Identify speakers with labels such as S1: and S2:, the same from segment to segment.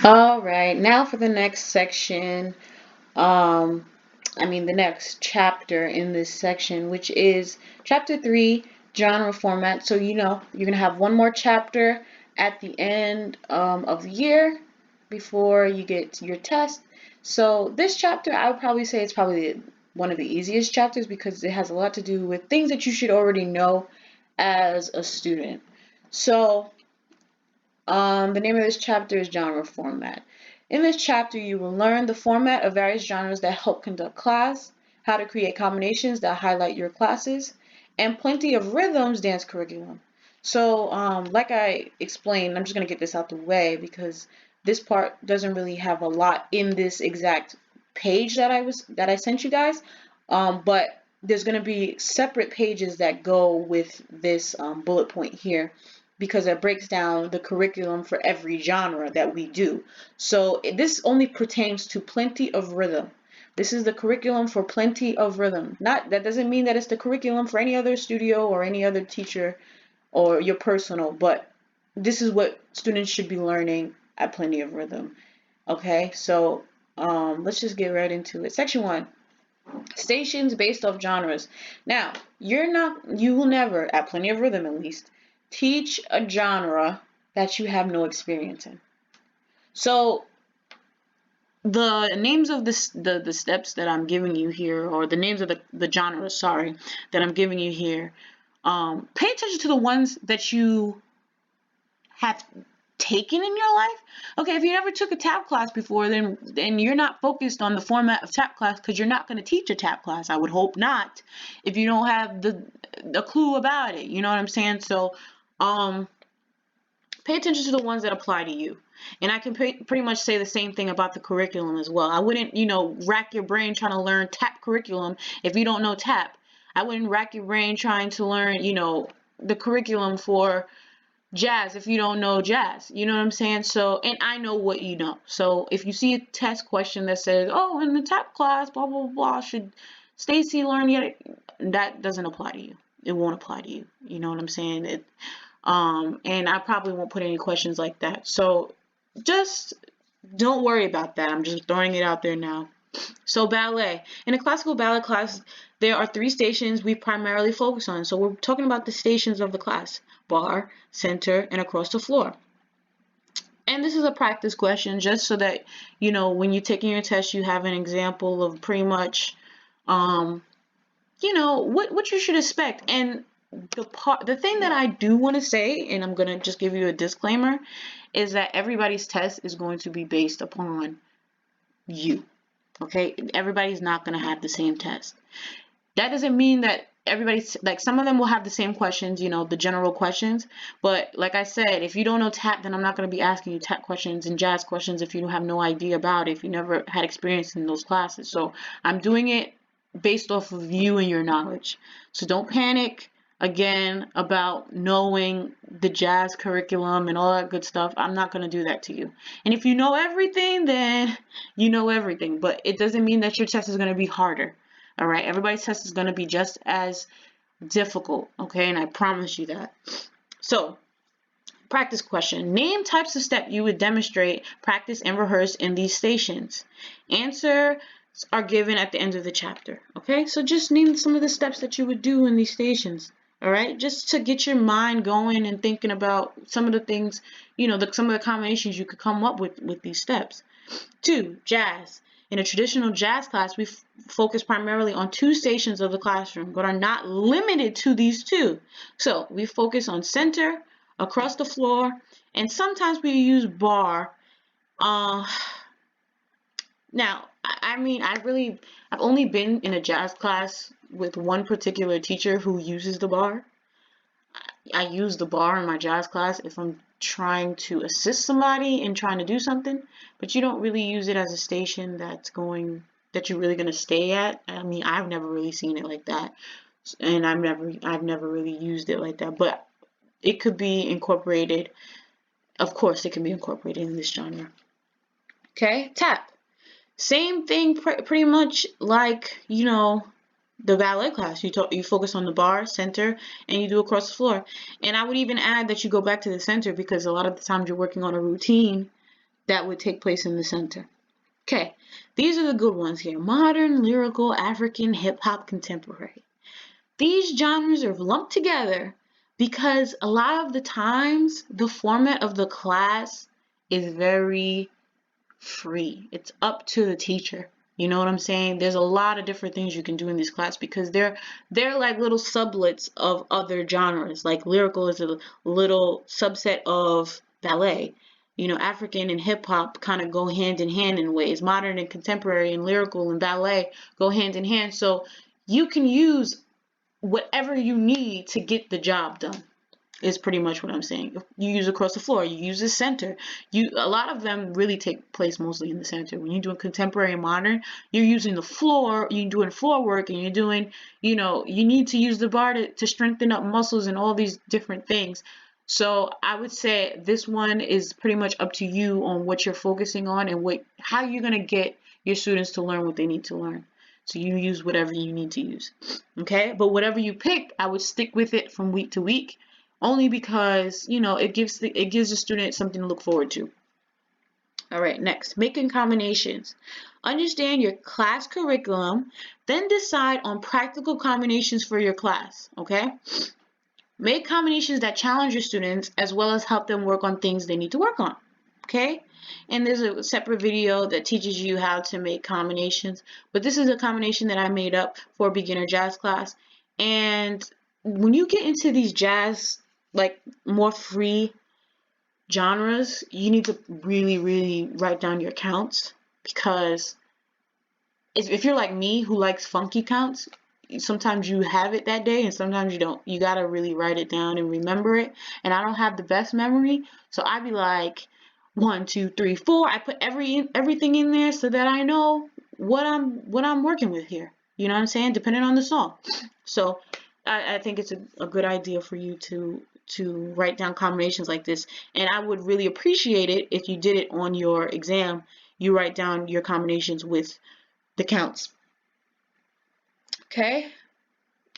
S1: All right, now for the next section. Um, the next chapter in this section, which is chapter 3, genre format. So, you're going to have one more chapter at the end of the year before you get to your test. So, this chapter, I would probably say it's probably one of the easiest chapters because it has a lot to do with things that you should already know as a student. So, the name of this chapter is genre format. In this chapter, you will learn the format of various genres that help conduct class, how to create combinations that highlight your classes, and plenty of rhythms dance curriculum. So, like I explained, I'm just going to get this out the way because this part doesn't really have a lot in this exact page that I sent you guys. But there's going to be separate pages that go with this bullet point here because it breaks down the curriculum for every genre that we do. So this only pertains to Plenty of Rhythm. This is the curriculum for Plenty of Rhythm. That doesn't mean that it's the curriculum for any other studio or any other teacher or your personal, but this is what students should be learning at Plenty of Rhythm. Okay, so let's just get right into it. Section 1. Stations based off genres. Now, you will never, at Plenty of Rhythm at least, teach a genre that you have no experience in. So the names of the steps that I'm giving you here, or the names of the genres, sorry, that I'm giving you here, pay attention to the ones that you have taken in your life. Okay, if you never took a tap class before, then you're not focused on the format of tap class because you're not going to teach a tap class. I would hope not, if you don't have the clue about it. You know what I'm saying? So, pay attention to the ones that apply to you. And I can pretty much say the same thing about the curriculum as well. I wouldn't, rack your brain trying to learn tap curriculum if you don't know tap. I wouldn't rack your brain trying to learn, the curriculum for jazz if you don't know jazz. You know what I'm saying? So, and I know what you know. So if you see a test question that says, oh, in the tap class, blah, blah, blah, should Stacy learn yet? That doesn't apply to you. It won't apply to you. You know what I'm saying? And I probably won't put any questions like that. So just don't worry about that. I'm just throwing it out there now. So ballet. In a classical ballet class, there are 3 stations we primarily focus on. So we're talking about the stations of the class: bar, center, and across the floor. And this is a practice question just so that, when you're taking your test, you have an example of pretty much, what you should expect. And the thing that I do want to say, and I'm going to just give you a disclaimer, is that everybody's test is going to be based upon you. Okay, everybody's not going to have the same test. That doesn't mean that everybody's, like, some of them will have the same questions, the general questions. But like I said, if you don't know tap, then I'm not going to be asking you tap questions and jazz questions if you have no idea about it, if you never had experience in those classes. So I'm doing it based off of you and your knowledge. So don't panic again about knowing the jazz curriculum and all that good stuff. I'm not going to do that to you. And if you know everything, then you know everything. But it doesn't mean that your test is going to be harder. All right, everybody's test is going to be just as difficult, okay? And I promise you that. So, practice question. Name types of steps you would demonstrate, practice, and rehearse in these stations. Answers are given at the end of the chapter, okay? So just name some of the steps that you would do in these stations, all right? Just to get your mind going and thinking about some of the things, some of the combinations you could come up with these steps. 2, jazz. In a traditional jazz class, we focus primarily on 2 stations of the classroom, but are not limited to these 2. So we focus on center, across the floor, and sometimes we use bar. Now, I've only been in a jazz class with one particular teacher who uses the bar. I use the bar in my jazz class if I'm trying to assist somebody in trying to do something, but you don't really use it as a station that you're really going to stay at. I've never really seen it like that, and I've never really used it like that, but it could be incorporated. Of course, it can be incorporated in this genre. Okay, tap. Same thing, pretty much like, the ballet class. You focus on the bar, center, and you do across the floor. And I would even add that you go back to the center because a lot of the times you're working on a routine that would take place in the center. Okay, these are the good ones here. Modern, lyrical, African, hip-hop, contemporary. These genres are lumped together because a lot of the times the format of the class is very free. It's up to the teacher. You know what I'm saying? There's a lot of different things you can do in this class because they're like little sublets of other genres. Like lyrical is a little subset of ballet. You know, African and hip hop kind of go hand in hand in ways. Modern and contemporary and lyrical and ballet go hand in hand. So you can use whatever you need to get the job done. Is pretty much what I'm saying. You use across the floor, you use the center. A lot of them really take place mostly in the center. When you're doing contemporary and modern, you're using the floor, you're doing floor work, and you're doing, you need to use the bar to strengthen up muscles and all these different things. So I would say this one is pretty much up to you on what you're focusing on and how you're gonna get your students to learn what they need to learn. So you use whatever you need to use. Okay? But whatever you pick, I would stick with it from week to week. Only because, it gives the student something to look forward to. All right, next, making combinations. Understand your class curriculum, then decide on practical combinations for your class, okay? Make combinations that challenge your students as well as help them work on things they need to work on, okay? And there's a separate video that teaches you how to make combinations, but this is a combination that I made up for a beginner jazz class. And when you get into these jazz, like more free genres, you need to really, really write down your counts, because if you're like me who likes funky counts, sometimes you have it that day and sometimes you don't. You gotta really write it down and remember it. And I don't have the best memory, so I'd be like 1, 2, 3, 4. I put everything in there so that I know what I'm working with here. You know what I'm saying? Depending on the song. So I think it's a good idea for you to write down combinations like this. And I would really appreciate it if you did it on your exam. You write down your combinations with the counts. Okay?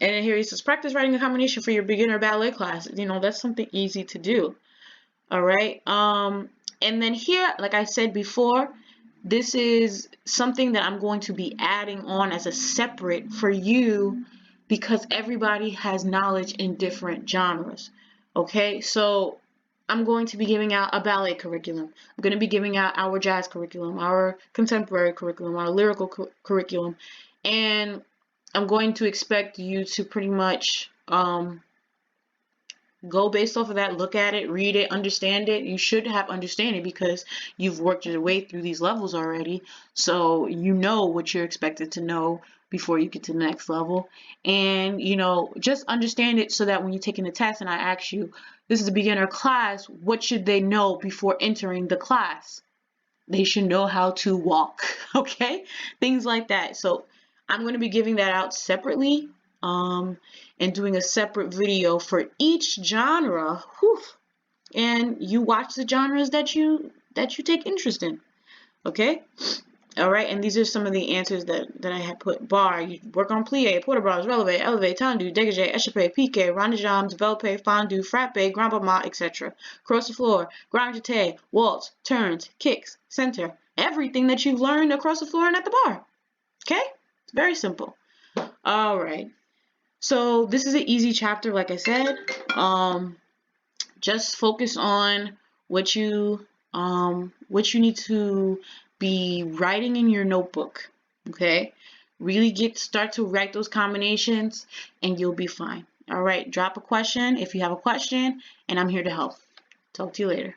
S1: And then here he says, practice writing a combination for your beginner ballet class. That's something easy to do. All right? And then here, like I said before, this is something that I'm going to be adding on as a separate for you, because everybody has knowledge in different genres. Okay, so I'm going to be giving out a ballet curriculum. I'm going to be giving out our jazz curriculum, our contemporary curriculum, our lyrical curriculum, and I'm going to expect you to pretty much go based off of that, look at it, read it, understand it. You should have understanding because you've worked your way through these levels already. So you know what you're expected to know before you get to the next level. And, just understand it so that when you're taking the test and I ask you, this is a beginner class, what should they know before entering the class? They should know how to walk, okay? Things like that. So I'm going to be giving that out separately. And doing a separate video for each genre. Whew. And you watch the genres that you take interest in. Okay? All right, and these are some of the answers that I had put. Bar, you work on plie, port de bras, releve, elevate, tendu, dégagé, échappé, piqué, rond de jambes, développé, fondu, frappé, grand pas, etc. Cross the floor, grand jeté, waltz, turns, kicks, center. Everything that you've learned across the floor and at the bar. Okay? It's very simple. All right. So this is an easy chapter, like I said. Just focus on what you need to be writing in your notebook. Okay, really start to write those combinations, and you'll be fine. All right, drop a question if you have a question, and I'm here to help. Talk to you later.